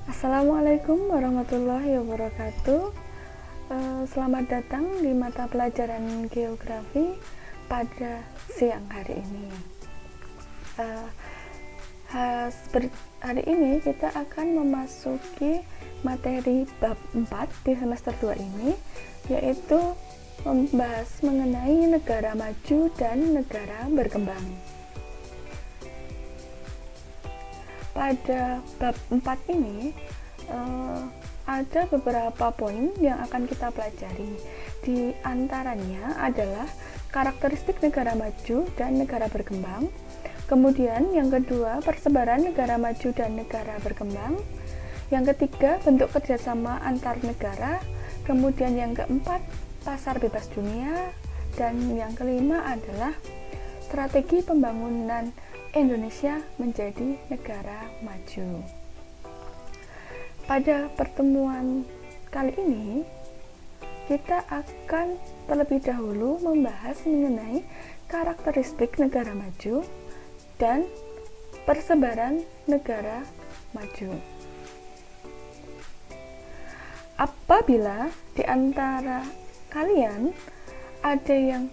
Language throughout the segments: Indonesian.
Assalamualaikum warahmatullahi wabarakatuh. Selamat datang di mata pelajaran geografi pada siang hari ini. Hari ini kita akan memasuki materi bab 4 di semester 2 ini, yaitu membahas mengenai negara maju dan negara berkembang. Pada bab 4 ini ada beberapa poin yang akan kita pelajari. Di antaranya adalah karakteristik negara maju dan negara berkembang. Kemudian yang kedua, persebaran negara maju dan negara berkembang. Yang ketiga, bentuk kerjasama antar negara. Kemudian yang keempat, pasar bebas dunia. Dan yang kelima adalah strategi pembangunan Indonesia menjadi negara maju. Pada pertemuan kali ini, kita akan terlebih dahulu membahas mengenai karakteristik negara maju dan persebaran negara maju. Apabila di antara kalian ada yang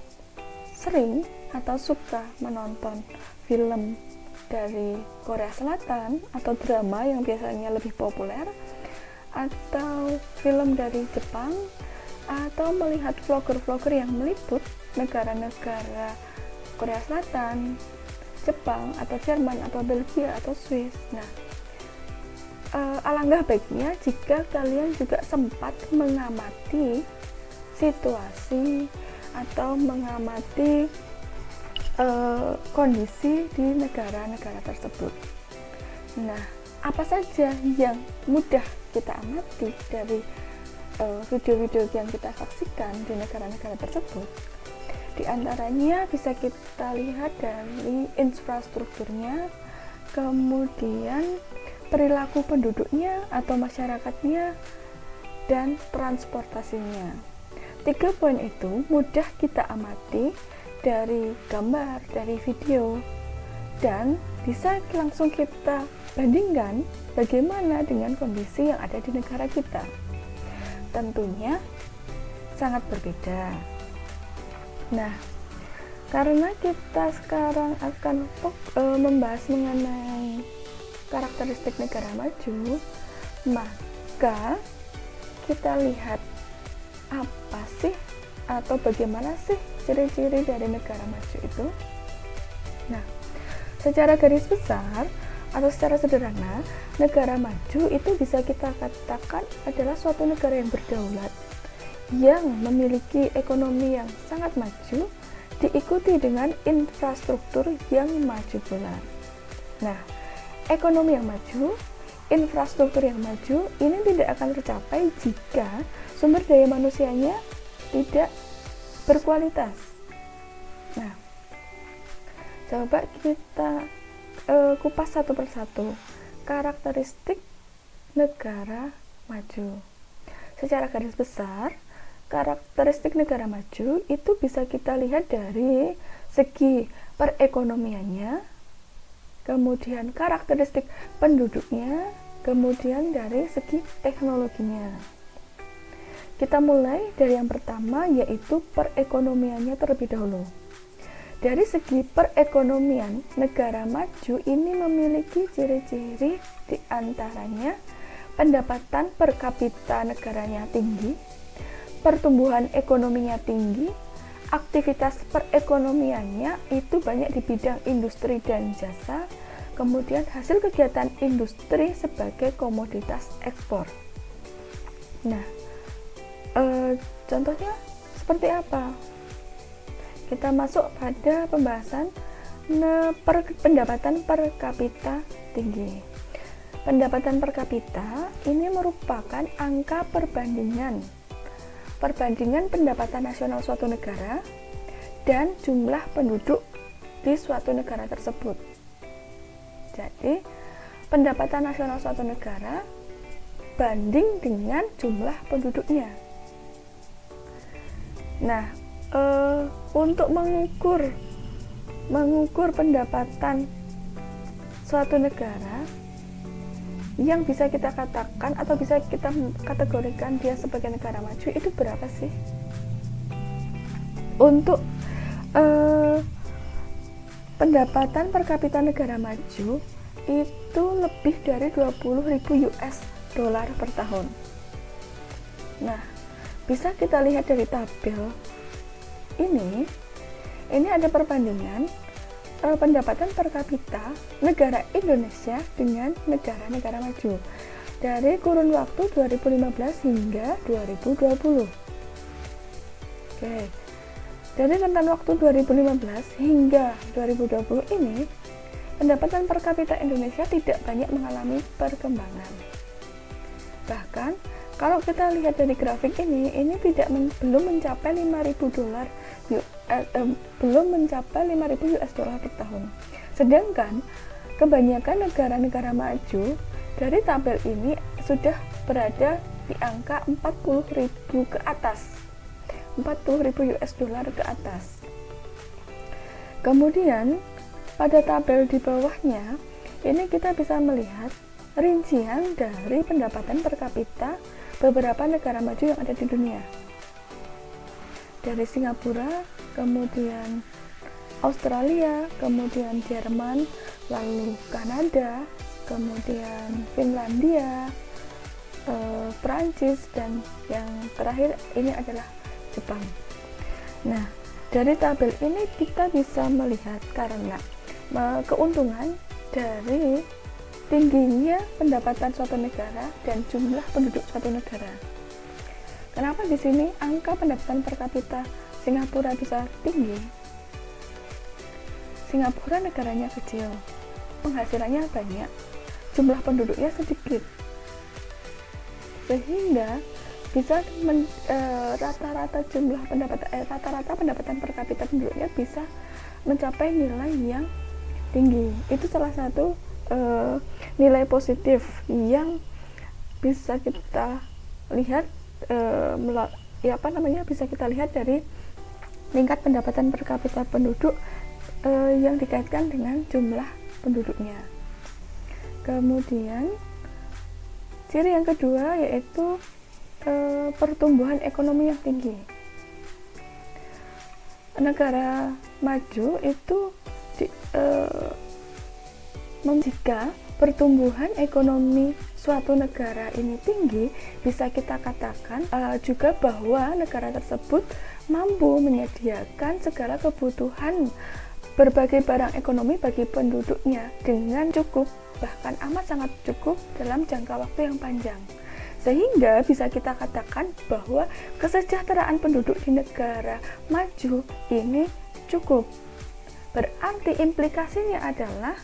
sering atau suka menonton film dari Korea Selatan atau drama yang biasanya lebih populer, atau film dari Jepang, atau melihat vlogger-vlogger yang meliput negara-negara Korea Selatan, Jepang, atau Jerman, atau Belgia, atau Swiss. Nah, alangkah baiknya jika kalian juga sempat mengamati situasi atau mengamati kondisi di negara-negara tersebut. Nah, apa saja yang mudah kita amati dari video-video yang kita saksikan di negara-negara tersebut? Di antaranya bisa kita lihat dari infrastrukturnya, kemudian perilaku penduduknya atau masyarakatnya, dan transportasinya. 3 poin itu mudah kita amati dari gambar, dari video, dan bisa langsung kita bandingkan bagaimana dengan kondisi yang ada di negara kita. Tentunya sangat berbeda. Nah, karena kita sekarang akan membahas mengenai karakteristik negara maju, maka kita lihat apa sih atau bagaimana sih ciri-ciri dari negara maju itu. Nah, secara garis besar atau secara sederhana, negara maju itu bisa kita katakan adalah suatu negara yang berdaulat, yang memiliki ekonomi yang sangat maju, diikuti dengan infrastruktur yang maju pula. Nah, ekonomi yang maju, infrastruktur yang maju ini tidak akan tercapai jika sumber daya manusianya tidak berkualitas. Nah, coba kita kupas satu persatu karakteristik negara maju. Secara garis besar, karakteristik negara maju itu bisa kita lihat dari segi perekonomiannya, kemudian karakteristik penduduknya, kemudian dari segi teknologinya. Kita mulai dari yang pertama, yaitu perekonomiannya terlebih dahulu. Dari segi perekonomian, negara maju ini memiliki ciri-ciri di antaranya pendapatan per kapita negaranya tinggi, pertumbuhan ekonominya tinggi, aktivitas perekonomiannya itu banyak di bidang industri dan jasa, kemudian hasil kegiatan industri sebagai komoditas ekspor. Nah, contohnya seperti apa? Kita masuk pada pembahasan pendapatan per kapita tinggi. Pendapatan per kapita ini merupakan angka perbandingan pendapatan nasional suatu negara dan jumlah penduduk di suatu negara tersebut. Jadi, pendapatan nasional suatu negara banding dengan jumlah penduduknya. Nah, untuk mengukur pendapatan suatu negara, yang bisa kita katakan atau bisa kita kategorikan dia sebagai negara maju itu berapa sih? Untuk pendapatan per kapita negara maju itu lebih dari 20.000 US dollar per tahun. Nah, bisa kita lihat dari tabel ini ada perbandingan pendapatan per kapita negara Indonesia dengan negara-negara maju dari kurun waktu 2015 hingga 2020. Oke. Dari rentan waktu 2015 hingga 2020 ini, pendapatan per kapita Indonesia tidak banyak mengalami perkembangan. Bahkan kalau kita lihat dari grafik ini belum mencapai 5.000 dolar belum mencapai 5.000 US dollar per tahun. Sedangkan kebanyakan negara-negara maju dari tabel ini sudah berada di angka 40.000 ke atas. 40.000 US dollar ke atas. Kemudian pada tabel di bawahnya ini kita bisa melihat rincian dari pendapatan per kapita beberapa negara maju yang ada di dunia. Dari Singapura, kemudian Australia, kemudian Jerman, lalu Kanada, kemudian Finlandia, Prancis, dan yang terakhir ini adalah Jepang. Nah, dari tabel ini kita bisa melihat karena keuntungan dari tingginya pendapatan suatu negara dan jumlah penduduk suatu negara. Kenapa di sini angka pendapatan per kapita Singapura bisa tinggi? Singapura negaranya kecil, penghasilannya banyak, jumlah penduduknya sedikit, sehingga bisa rata-rata pendapatan per kapita penduduknya bisa mencapai nilai yang tinggi. Itu salah satu nilai positif yang bisa kita lihat bisa kita lihat dari tingkat pendapatan per kapita penduduk yang dikaitkan dengan jumlah penduduknya. Kemudian ciri yang kedua yaitu pertumbuhan ekonomi yang tinggi. Negara maju itu jika pertumbuhan ekonomi suatu negara ini tinggi, bisa kita katakan juga bahwa negara tersebut mampu menyediakan segala kebutuhan berbagai barang ekonomi bagi penduduknya dengan cukup, bahkan amat sangat cukup dalam jangka waktu yang panjang. Sehingga bisa kita katakan bahwa kesejahteraan penduduk di negara maju ini cukup. Berarti implikasinya adalah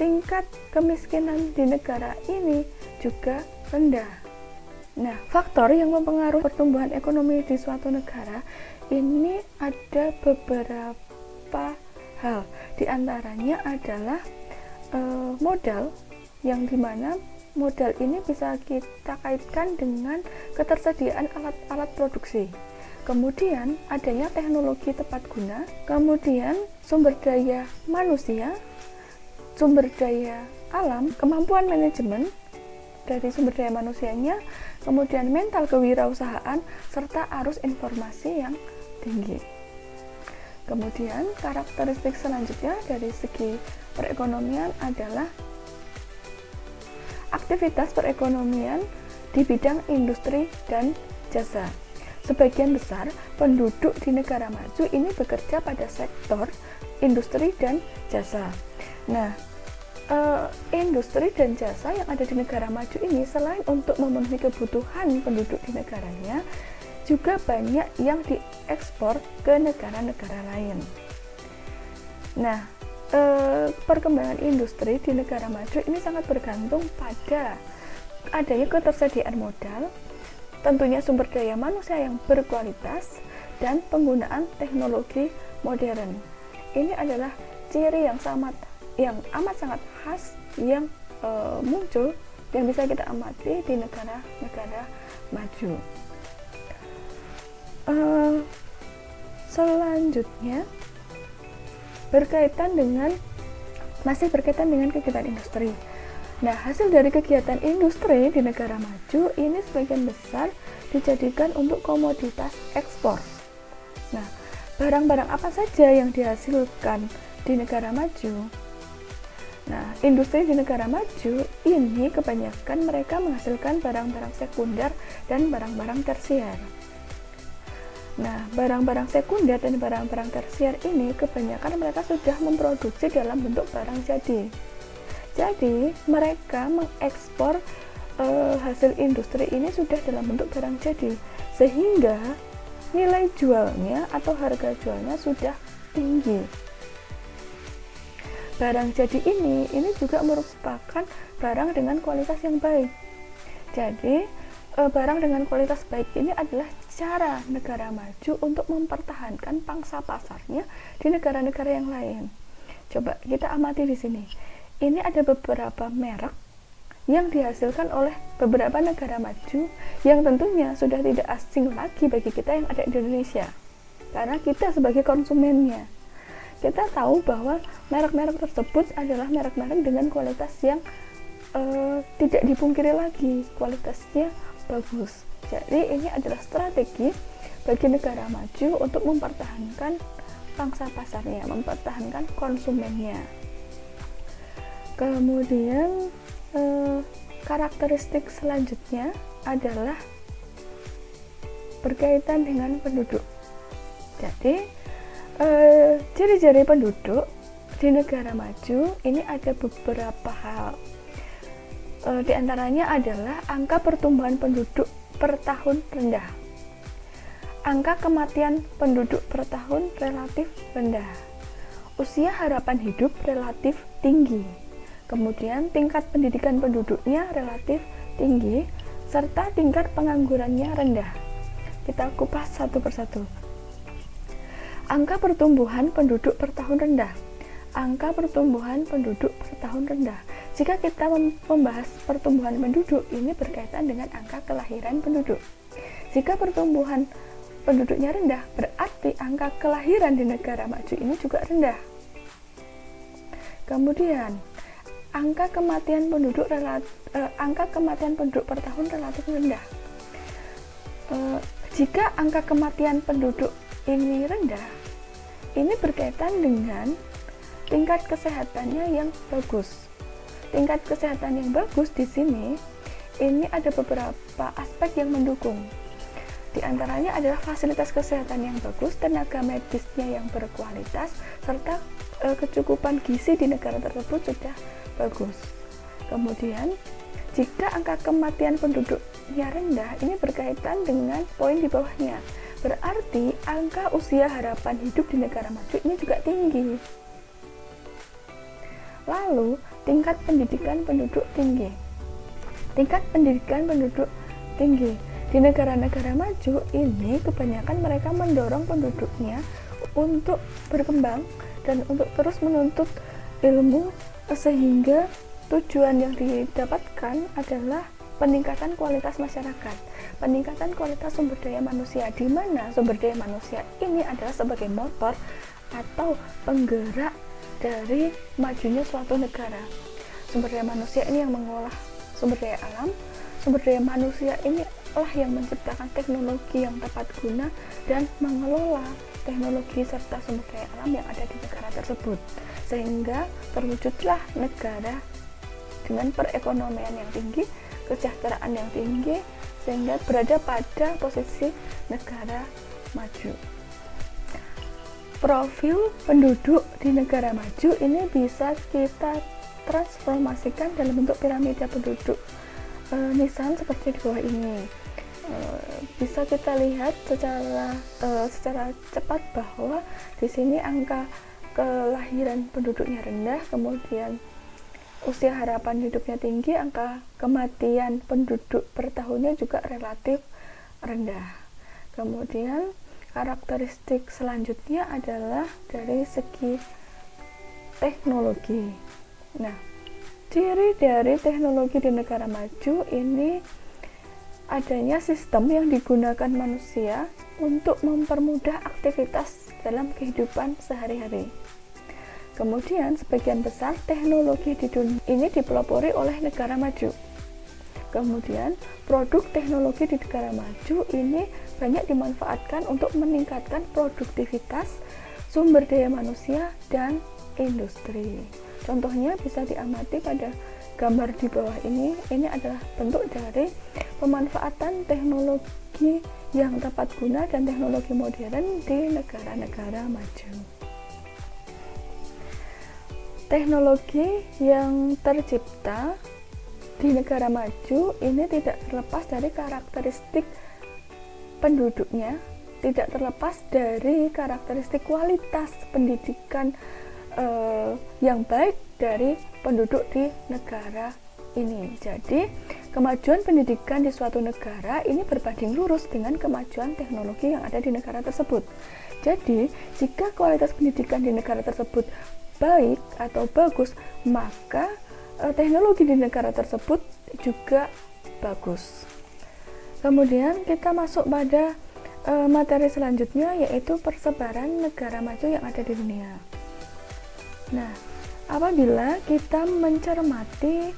tingkat kemiskinan di negara ini juga rendah. Nah, faktor yang mempengaruhi pertumbuhan ekonomi di suatu negara ini ada beberapa hal. Di antaranya adalah modal, yang dimana modal ini bisa kita kaitkan dengan ketersediaan alat-alat produksi. Kemudian adanya teknologi tepat guna, kemudian sumber daya manusia, sumber daya alam, kemampuan manajemen dari sumber daya manusianya, kemudian mental kewirausahaan, serta arus informasi yang tinggi. Kemudian karakteristik selanjutnya dari segi perekonomian adalah aktivitas perekonomian di bidang industri dan jasa. Sebagian besar penduduk di negara maju ini bekerja pada sektor industri dan jasa. Nah, industri dan jasa yang ada di negara maju ini selain untuk memenuhi kebutuhan penduduk di negaranya, juga banyak yang diekspor ke negara-negara lain. Nah, perkembangan industri di negara maju ini sangat bergantung pada adanya ketersediaan modal, tentunya sumber daya manusia yang berkualitas, dan penggunaan teknologi modern. Ini adalah ciri yang amat sangat khas yang muncul yang bisa kita amati di negara-negara maju. Selanjutnya masih berkaitan dengan kegiatan industri. Nah, hasil dari kegiatan industri di negara maju ini sebagian besar dijadikan untuk komoditas ekspor. Nah, barang-barang apa saja yang dihasilkan di negara maju? Nah, industri di negara maju ini kebanyakan mereka menghasilkan barang-barang sekunder dan barang-barang tersier. Nah, barang-barang sekunder dan barang-barang tersier ini kebanyakan mereka sudah memproduksi dalam bentuk barang jadi. Jadi, mereka mengekspor hasil industri ini sudah dalam bentuk barang jadi, sehingga nilai jualnya atau harga jualnya sudah tinggi. Barang jadi ini juga merupakan barang dengan kualitas yang baik. Jadi, barang dengan kualitas baik ini adalah cara negara maju untuk mempertahankan pangsa pasarnya di negara-negara yang lain. Coba kita amati di sini. Ini ada beberapa merek yang dihasilkan oleh beberapa negara maju yang tentunya sudah tidak asing lagi bagi kita yang ada di Indonesia. Karena kita sebagai konsumennya, kita tahu bahwa merek-merek tersebut adalah merek-merek dengan kualitas yang tidak dipungkiri lagi, kualitasnya bagus. Jadi ini adalah strategi bagi negara maju untuk mempertahankan pangsa pasarnya, mempertahankan konsumennya. Kemudian karakteristik selanjutnya adalah berkaitan dengan penduduk. Jadi ciri-ciri penduduk di negara maju ini ada beberapa hal. Di antaranya adalah angka pertumbuhan penduduk per tahun rendah, angka kematian penduduk per tahun relatif rendah, usia harapan hidup relatif tinggi, kemudian tingkat pendidikan penduduknya relatif tinggi, serta tingkat penganggurannya rendah. Kita kupas satu persatu. Angka pertumbuhan penduduk per tahun rendah. Angka pertumbuhan penduduk per tahun rendah. Jika kita membahas pertumbuhan penduduk, ini berkaitan dengan angka kelahiran penduduk. Jika pertumbuhan penduduknya rendah, berarti angka kelahiran di negara maju ini juga rendah. Kemudian, angka kematian penduduk per tahun relatif rendah. Jika angka kematian penduduk ini rendah, ini berkaitan dengan tingkat kesehatannya yang bagus. Tingkat kesehatan yang bagus di sini, ini ada beberapa aspek yang mendukung. Di antaranya adalah fasilitas kesehatan yang bagus, tenaga medisnya yang berkualitas, serta kecukupan gizi di negara tersebut sudah bagus. Kemudian, jika angka kematian penduduknya rendah, ini berkaitan dengan poin di bawahnya. Berarti angka usia harapan hidup di negara maju ini juga tinggi. Lalu, tingkat pendidikan penduduk tinggi. Tingkat pendidikan penduduk tinggi. Di negara-negara maju ini kebanyakan mereka mendorong penduduknya untuk berkembang dan untuk terus menuntut ilmu, sehingga tujuan yang didapatkan adalah peningkatan kualitas masyarakat, peningkatan kualitas sumber daya manusia, di mana sumber daya manusia ini adalah sebagai motor atau penggerak dari majunya suatu negara. Sumber daya manusia ini yang mengolah sumber daya alam, sumber daya manusia ini lah yang menciptakan teknologi yang tepat guna dan mengelola teknologi serta sumber daya alam yang ada di negara tersebut, sehingga terwujudlah negara dengan perekonomian yang tinggi, kesejahteraan yang tinggi, sehingga berada pada posisi negara maju. Profil penduduk di negara maju ini bisa kita transformasikan dalam bentuk piramida penduduk. Misal seperti di bawah ini. Bisa kita lihat secara cepat bahwa di sini angka kelahiran penduduknya rendah, kemudian usia harapan hidupnya tinggi, angka kematian penduduk per tahunnya juga relatif rendah. Kemudian karakteristik selanjutnya adalah dari segi teknologi. Nah, ciri dari teknologi di negara maju ini adanya sistem yang digunakan manusia untuk mempermudah aktivitas dalam kehidupan sehari-hari. Kemudian sebagian besar teknologi di dunia ini dipelopori oleh negara maju. Kemudian produk teknologi di negara maju ini banyak dimanfaatkan untuk meningkatkan produktivitas sumber daya manusia dan industri. Contohnya bisa diamati pada gambar di bawah ini. Ini adalah bentuk dari pemanfaatan teknologi yang tepat guna dan teknologi modern di negara-negara maju. Teknologi yang tercipta di negara maju ini tidak terlepas dari karakteristik penduduknya, tidak terlepas dari karakteristik kualitas pendidikan yang baik dari penduduk di negara ini. Jadi, kemajuan pendidikan di suatu negara ini berbanding lurus dengan kemajuan teknologi yang ada di negara tersebut. Jadi, jika kualitas pendidikan di negara tersebut baik atau bagus, maka teknologi di negara tersebut juga bagus. Kemudian kita masuk pada materi selanjutnya, yaitu persebaran negara maju yang ada di dunia. Nah, apabila kita mencermati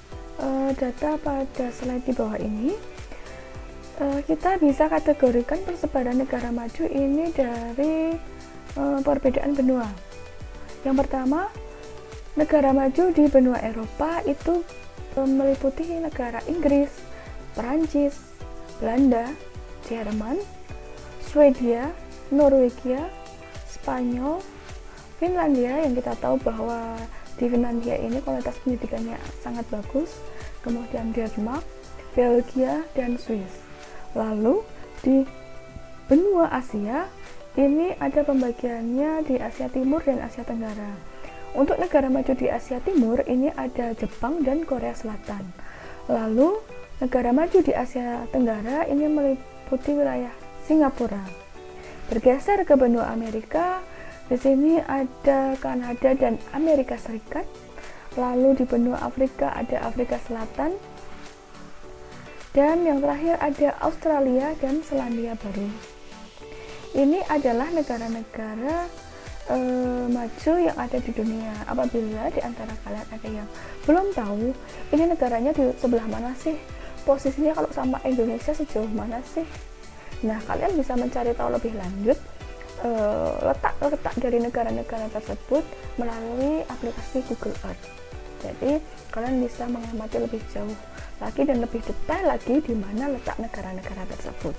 data pada slide di bawah ini, kita bisa kategorikan persebaran negara maju ini dari perbedaan benua. Yang pertama, negara maju di benua Eropa itu meliputi negara Inggris, Perancis, Belanda, Jerman, Swedia, Norwegia, Spanyol, Finlandia, yang kita tahu bahwa di Finlandia ini kualitas pendidikannya sangat bagus, kemudian Denmark, Belgia, dan Swiss. Lalu di benua Asia ini ada pembagiannya di Asia Timur dan Asia Tenggara. Untuk negara maju di Asia Timur ini ada Jepang dan Korea Selatan. Lalu negara maju di Asia Tenggara ini meliputi wilayah Singapura. Bergeser ke benua Amerika, di sini ada Kanada dan Amerika Serikat. Lalu di benua Afrika ada Afrika Selatan. Dan yang terakhir ada Australia dan Selandia Baru. Ini adalah negara-negara maju yang ada di dunia. Apabila di antara kalian ada yang belum tahu ini negaranya di sebelah mana sih, posisinya kalau sama Indonesia sejauh mana sih, nah kalian bisa mencari tahu lebih lanjut letak dari negara-negara tersebut melalui aplikasi Google Earth. Jadi kalian bisa mengamati lebih jauh lagi dan lebih detail lagi di mana letak negara-negara tersebut.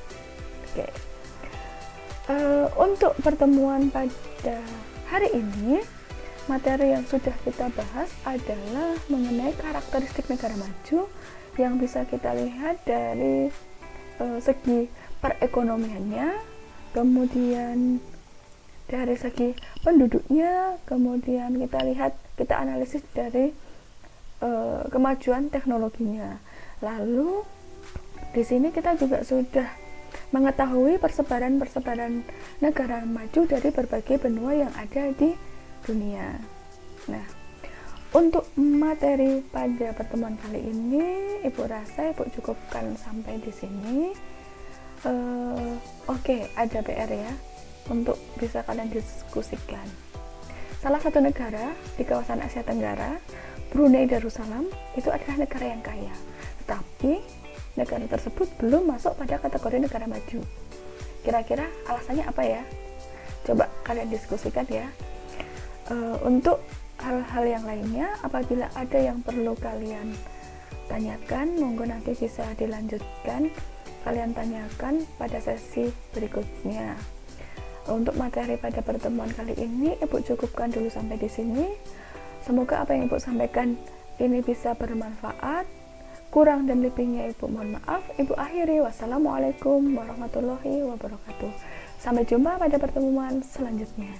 Oke. Untuk pertemuan pada hari ini, materi yang sudah kita bahas adalah mengenai karakteristik negara maju yang bisa kita lihat dari segi perekonomiannya, kemudian dari segi penduduknya, kemudian kita analisis dari kemajuan teknologinya. Lalu di sini kita juga sudah mengetahui persebaran negara maju dari berbagai benua yang ada di dunia. Nah, untuk materi pada pertemuan kali ini, Ibu rasa Ibu cukupkan sampai di sini. Oke, ada PR ya untuk bisa kalian diskusikan. Salah satu negara di kawasan Asia Tenggara, Brunei Darussalam, itu adalah negara yang kaya, tetapi negara tersebut belum masuk pada kategori negara maju. Kira-kira alasannya apa ya? Coba kalian diskusikan ya. Untuk hal-hal yang lainnya, apabila ada yang perlu kalian tanyakan, monggo nanti bisa dilanjutkan kalian tanyakan pada sesi berikutnya. Untuk materi pada pertemuan kali ini, Ibu cukupkan dulu sampai di sini. Semoga apa yang Ibu sampaikan ini bisa bermanfaat. Kurang dan lebihnya Ibu mohon maaf. Ibu akhiri. Wassalamualaikum warahmatullahi wabarakatuh. Sampai jumpa pada pertemuan selanjutnya.